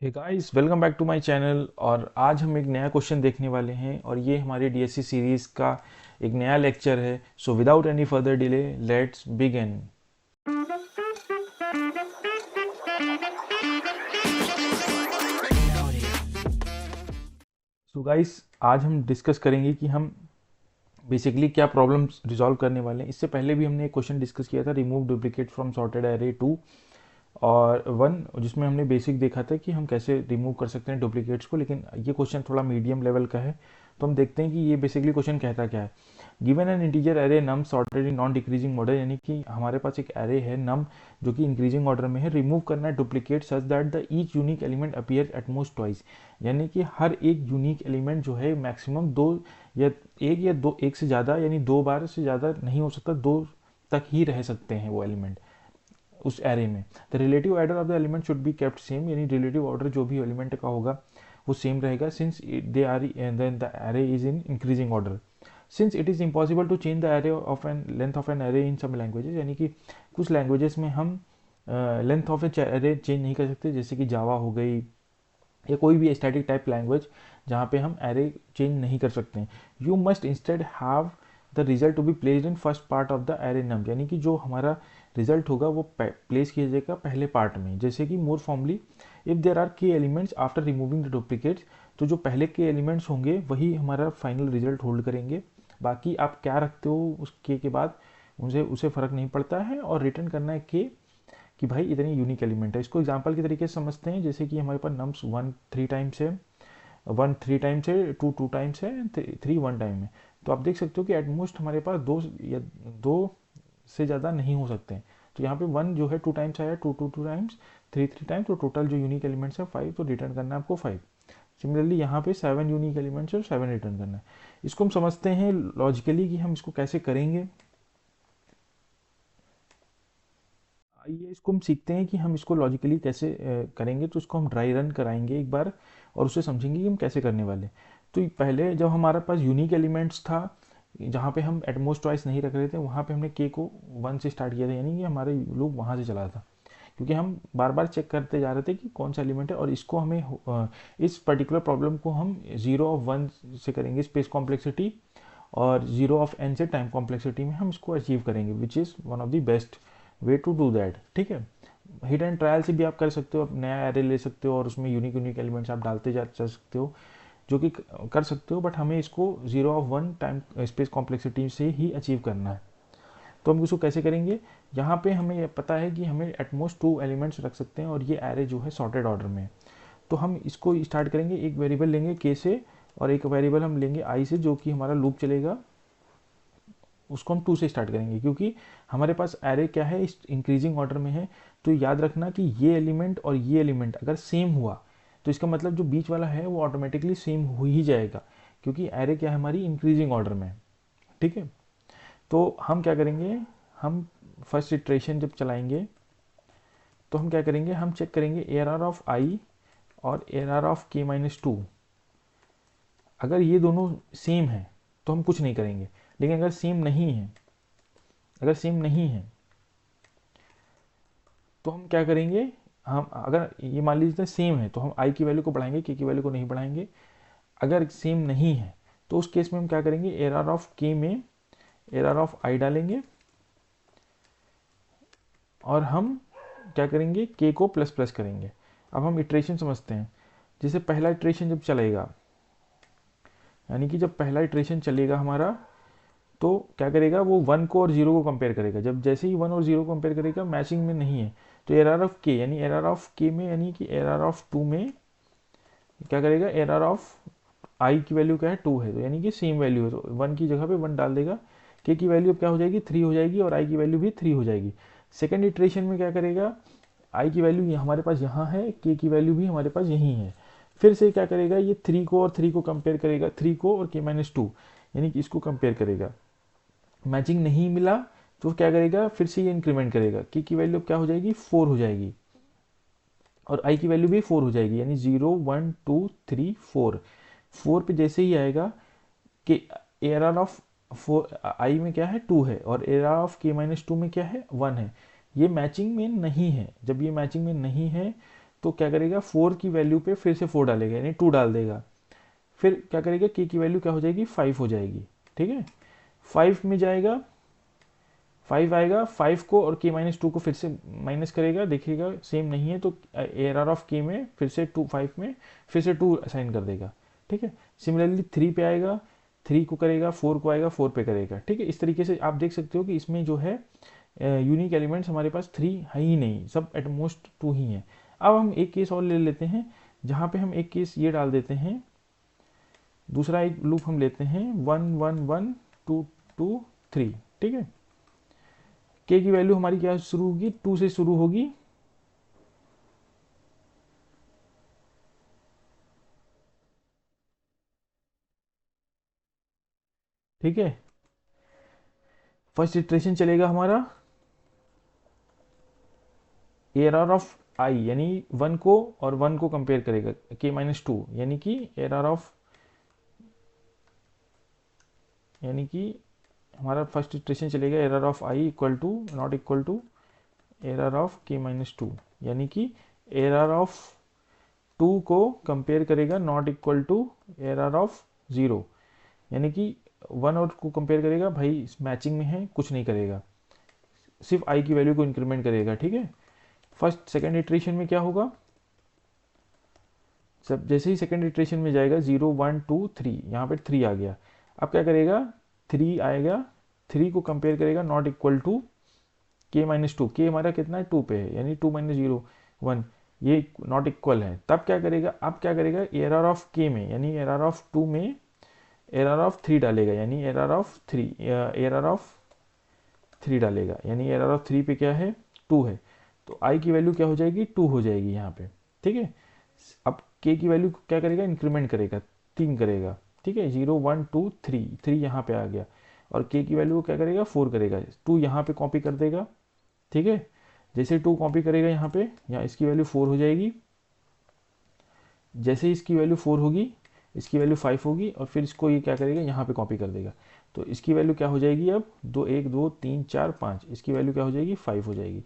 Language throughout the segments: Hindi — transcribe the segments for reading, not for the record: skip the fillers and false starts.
Hey guys, welcome back to my channel. और आज हम एक नया क्वेश्चन देखने वाले हैं और ये हमारे डीएससी सीरीज का एक नया लेक्चर है। So without any further delay let's begin. So guys, आज हम डिस्कस करेंगे कि हम बेसिकली क्या प्रॉब्लम्स रिजॉल्व करने वाले हैं। इससे पहले भी हमने एक क्वेश्चन डिस्कस किया था, remove duplicate from sorted array 2 और 1, जिसमें हमने बेसिक देखा था कि हम कैसे रिमूव कर सकते हैं डुप्लीकेट्स को। लेकिन ये क्वेश्चन थोड़ा मीडियम लेवल का है, तो हम देखते हैं कि ये बेसिकली क्वेश्चन कहता क्या है। Given an integer array nums sorted in non decreasing order, यानी कि हमारे पास एक एरे है नम जो कि इंक्रीजिंग ऑर्डर में है। रिमूव करना है duplicate such that the each unique element appear at most twice, यानी कि हर एक यूनिक एलिमेंट जो है मैक्सिमम दो या दो, एक से ज़्यादा यानी दो बार से ज़्यादा नहीं हो सकता, दो तक ही रह सकते हैं वो एलिमेंट उस एरे में। The relative order of the element should be kept same, यानी रिलेटिव ऑर्डर जो भी एलिमेंट का होगा वो सेम रहेगा since they are then the array is in increasing order. Since it is impossible to change the array of n length of n array in some languages, यानी कि कुछ लैंग्वेजेस में हम लेंथ ऑफ एरे चेंज नहीं कर सकते, जैसे कि जावा हो गई या कोई भी स्टैटिक टाइप लैंग्वेज जहाँ पे हम एरे चेंज नहीं कर सकते हैं। You must instead have the result to be placed in first part of the array num, यानी कि जो हमारा रिजल्ट होगा वो प्लेस किया जाएगा पहले पार्ट में। जैसे कि मोर फॉर्मली, इफ देर आर के elements after removing the duplicates, तो जो पहले के एलिमेंट्स होंगे वही हमारा फाइनल रिजल्ट होल्ड करेंगे। बाकी आप क्या रखते हो उस के बाद उनसे उसे फ़र्क नहीं पड़ता है। और रिटर्न करना है के कि भाई इतनी यूनिक एलिमेंट है। इसको एग्जांपल के तरीके से समझते हैं, जैसे कि हमारे पास नम्स 1 3 टाइम्स है, 1 3 टाइम्स है, 2 2 टाइम्स है, 3 1 टाइम है। तो आप देख सकते हो कि एटमोस्ट हमारे पास दो से ज़्यादा नहीं हो सकते हैं। तो यहाँ पे 1 जो है 2 टाइम्स आया, 2 2 2 टाइम्स, 3 3 टाइम्स, तो टोटल जो यूनिक एलिमेंट्स है 5, तो रिटर्न करना है आपको 5। सिमिलरली यहाँ पे 7 यूनिक एलिमेंट्स है, 7 रिटर्न करना है। इसको हम समझते हैं लॉजिकली कि हम इसको कैसे करेंगे। आइए इसको हम सीखते हैं कि हम इसको लॉजिकली कैसे करेंगे। तो इसको हम ड्राई रन कराएंगे एक बार और उससे समझेंगे कि हम कैसे करने वाले हैं। तो पहले जब हमारे पास यूनिक एलिमेंट्स था, जहाँ पे हम एटमोस्ट चॉइस नहीं रख रहे थे, वहाँ पे हमने के को 1 से स्टार्ट किया था, यानी कि हमारे लूप वहाँ से चला था, क्योंकि हम बार बार चेक करते जा रहे थे कि कौन सा एलिमेंट है। और इसको हमें इस पर्टिकुलर प्रॉब्लम को हम 0 of 1 से करेंगे स्पेस कॉम्प्लेक्सिटी, और 0 of n से टाइम कॉम्प्लेक्सिटी में हम इसको अचीव करेंगे, which is one of the best way to do that. ठीक है, हिट एंड ट्रायल से भी आप कर सकते हो, आप नया एरे ले सकते हो और उसमें यूनिक यूनिक एलिमेंट्स आप डालते जा सकते हो, जो कि कर सकते हो। बट हमें इसको 0 of 1 टाइम स्पेस कॉम्प्लेक्सिटी से ही अचीव करना है। तो हम इसको कैसे करेंगे, यहाँ पे हमें पता है कि हमें एटमोस्ट 2 एलिमेंट्स रख सकते हैं और ये एरे जो है सॉर्टेड ऑर्डर में है। तो हम इसको स्टार्ट करेंगे, एक वेरिएबल लेंगे के से और एक वेरिएबल हम लेंगे आई से, जो कि हमारा लूप चलेगा। उसको हम 2 से स्टार्ट करेंगे क्योंकि हमारे पास एरे क्या है, इस इंक्रीजिंग ऑर्डर में है। तो याद रखना कि ये एलिमेंट और ये एलिमेंट अगर सेम हुआ तो इसका मतलब जो बीच वाला है वो ऑटोमेटिकली सेम हो ही जाएगा, क्योंकि एरे क्या है हमारी इंक्रीजिंग ऑर्डर में। ठीक है, तो हम क्या करेंगे, हम फर्स्ट इटरेशन जब चलाएंगे तो हम क्या करेंगे, हम चेक करेंगे ए आर ऑफ आई और A R of k minus 2। अगर ये दोनों सेम है तो हम कुछ नहीं करेंगे, लेकिन अगर सेम नहीं है, अगर सेम नहीं है तो हम क्या करेंगे, हम अगर ये मान लीजिए सेम है तो हम आई की वैल्यू को बढ़ाएंगे, के की वैल्यू को नहीं बढ़ाएंगे। अगर सेम नहीं है तो उस केस में हम क्या करेंगे, एर आर ऑफ के में एर आर ऑफ आई डालेंगे और हम क्या करेंगे, के को प्लस प्लस करेंगे। अब हम इटरेशन समझते हैं। जैसे पहला इटरेशन जब चलेगा, यानी कि जब पहला इटरेशन चलेगा हमारा, तो क्या करेगा, वो 1 को और 0 को कंपेयर करेगा। जब जैसे ही 1 और 0 को कंपेयर करेगा मैचिंग में नहीं है, तो एर आर ऑफ के यानी एर आर ऑफ के में, यानी कि एर आर ऑफ 2 में क्या करेगा, एर आर ऑफ आई की वैल्यू क्या है 2 है, तो यानी कि सेम वैल्यू है, तो 1 की जगह पे 1 डाल देगा। के की वैल्यू अब क्या हो जाएगी, 3 हो जाएगी, और आई की वैल्यू भी 3 हो जाएगी। सेकेंड इटरेशन में क्या करेगा, आई की वैल्यू हमारे पास यहाँ है, के की वैल्यू भी हमारे पास यहीं है। फिर से क्या करेगा, ये 3 को और 3 को कंपेयर करेगा, 3 को और के माइनस 2, यानी कि इसको कंपेयर करेगा। मैचिंग नहीं मिला तो क्या करेगा, फिर से ये इंक्रीमेंट करेगा, के की वैल्यू क्या हो जाएगी, 4 हो जाएगी, और आई की वैल्यू भी 4 हो जाएगी, यानी 0 1 2 3 4। 4 पे जैसे ही आएगा कि एर आर ऑफ 4 आई में क्या है 2 है, और एर आर ऑफ के माइनस 2 में क्या है 1 है, ये मैचिंग में नहीं है। जब ये मैचिंग में नहीं है तो क्या करेगा 4 की वैल्यू पे फिर से 4 डालेगा यानी 2 डाल देगा। फिर क्या करेगा के की वैल्यू क्या हो जाएगी 5 हो जाएगी। ठीक है, 5 में जाएगा 5 आएगा, 5 को और के माइनस 2 को फिर से माइनस करेगा, देखिएगा सेम नहीं है तो एरर ऑफ के में फिर से 2 5 में फिर से 2 असाइन कर देगा। ठीक है, सिमिलरली 3 पे आएगा, 3 को करेगा, 4 को आएगा, 4 पे करेगा। ठीक है, इस तरीके से आप देख सकते हो कि इसमें जो है यूनिक एलिमेंट्स हमारे पास 3 है ही नहीं, सब एट मोस्ट 2 ही हैं। अब हम एक केस और ले लेते हैं जहाँ पे हम एक केस ये डाल देते हैं, दूसरा एक लूप हम लेते हैं 1 1 1 2 2 3। ठीक है, के की वैल्यू हमारी क्या शुरू होगी 2 से शुरू होगी, ठीक है। फर्स्ट इटरेशन चलेगा हमारा एरर ऑफ आई यानी 1 को और 1 को कंपेयर करेगा के माइनस 2 यानी कि एरर ऑफ, यानी कि हमारा फर्स्ट इटरेशन चलेगा arr of i equal to not equal to arr of k minus 2 यानी कि एरर ऑफ 2 को कंपेयर करेगा not equal to arr of 0 यानी कि 1 और को कंपेयर करेगा, भाई मैचिंग में है कुछ नहीं करेगा, सिर्फ आई की वैल्यू को इंक्रीमेंट करेगा। ठीक है, फर्स्ट सेकेंड इटरेशन में क्या होगा, सब जैसे ही सेकेंड इटरेशन में जाएगा 0 1 2 3, यहाँ पे 3 आ गया। अब क्या करेगा 3 आएगा, 3 को कंपेयर करेगा नॉट इक्वल टू के माइनस 2, के हमारा कितना है 2 पे है यानी 2 माइनस 0 1, ये नॉट इक्वल है। तब क्या करेगा, अब क्या करेगा एरर ऑफ के में यानी एरर ऑफ 2 में एरर ऑफ 3 डालेगा यानी एरर ऑफ 3, एरर ऑफ 3 डालेगा यानी एरर ऑफ 3 पे क्या है 2 है, तो आई की वैल्यू क्या हो जाएगी 2 हो जाएगी यहाँ पे। ठीक है, अब के की वैल्यू क्या करेगा इंक्रीमेंट करेगा, 3 करेगा। ठीक है, 0 1 2 3, 3 यहाँ पे आ गया और के की वैल्यू क्या करेगा 4 करेगा, 2 यहाँ पे कॉपी कर देगा। ठीक है, जैसे 2 कॉपी करेगा यहाँ पे, यहाँ इसकी वैल्यू 4 हो जाएगी, जैसे इसकी वैल्यू 4 होगी इसकी वैल्यू 5 होगी और फिर इसको ये क्या करेगा यहाँ पे कॉपी कर देगा, तो इसकी वैल्यू क्या हो जाएगी अब 2 1 2 3 4 5, इसकी वैल्यू क्या हो जाएगी 5 हो जाएगी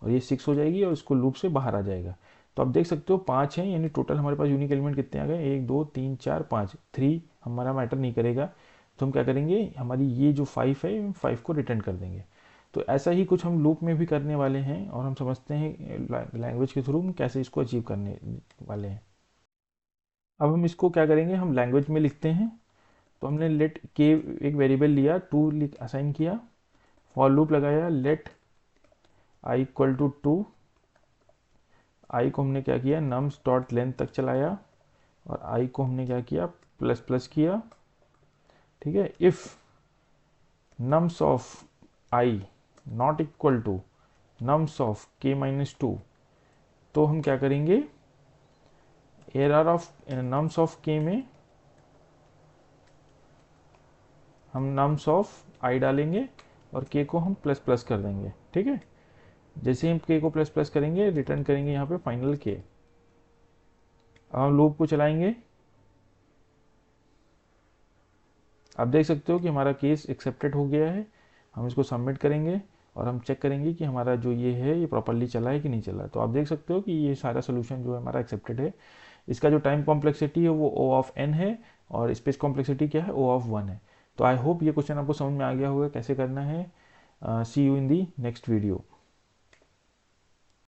और ये 6 हो जाएगी और इसको लूप से बाहर आ जाएगा। तो आप देख सकते हो 5 है यानी टोटल हमारे पास यूनिक एलिमेंट कितने आ गए 1 2 3 4 5, 3 हमारा मैटर नहीं करेगा, तो हम क्या करेंगे हमारी ये जो 5 है 5 को रिटर्न कर देंगे। तो ऐसा ही कुछ हम लूप में भी करने वाले हैं और हम समझते हैं लैंग्वेज के थ्रू हम कैसे इसको अचीव करने वाले हैं। अब हम इसको क्या करेंगे हम लैंग्वेज में लिखते हैं, तो हमने लेट के एक वेरिएबल लिया 2 असाइन किया, फॉर लूप लगाया लेट आई इक्वल टू 2, आई को हमने क्या किया नम्स डॉट लेंथ तक चलाया और आई को हमने क्या किया प्लस प्लस किया। ठीक है, if nums of i not equal to nums of k minus 2, तो हम क्या करेंगे एरर ऑफ नम्स ऑफ के में हम नम्स ऑफ आई डालेंगे और के को हम प्लस प्लस कर देंगे। ठीक है, जैसे ही हम के को प्लस प्लस करेंगे रिटर्न करेंगे यहाँ पे फाइनल के। अब हम लूप को चलाएंगे, आप देख सकते हो कि हमारा केस एक्सेप्टेड हो गया है। हम इसको सबमिट करेंगे और हम चेक करेंगे कि हमारा जो ये है ये प्रॉपरली चला है कि नहीं चला। तो आप देख सकते हो कि ये सारा सोल्यूशन जो है हमारा एक्सेप्टेड है। इसका जो टाइम कॉम्प्लेक्सिटी है वो O ऑफ n है और स्पेस कॉम्प्लेक्सिटी क्या है O ऑफ 1 है। तो आई होप ये क्वेश्चन आपको समझ में आ गया होगा कैसे करना है। See you in the next video.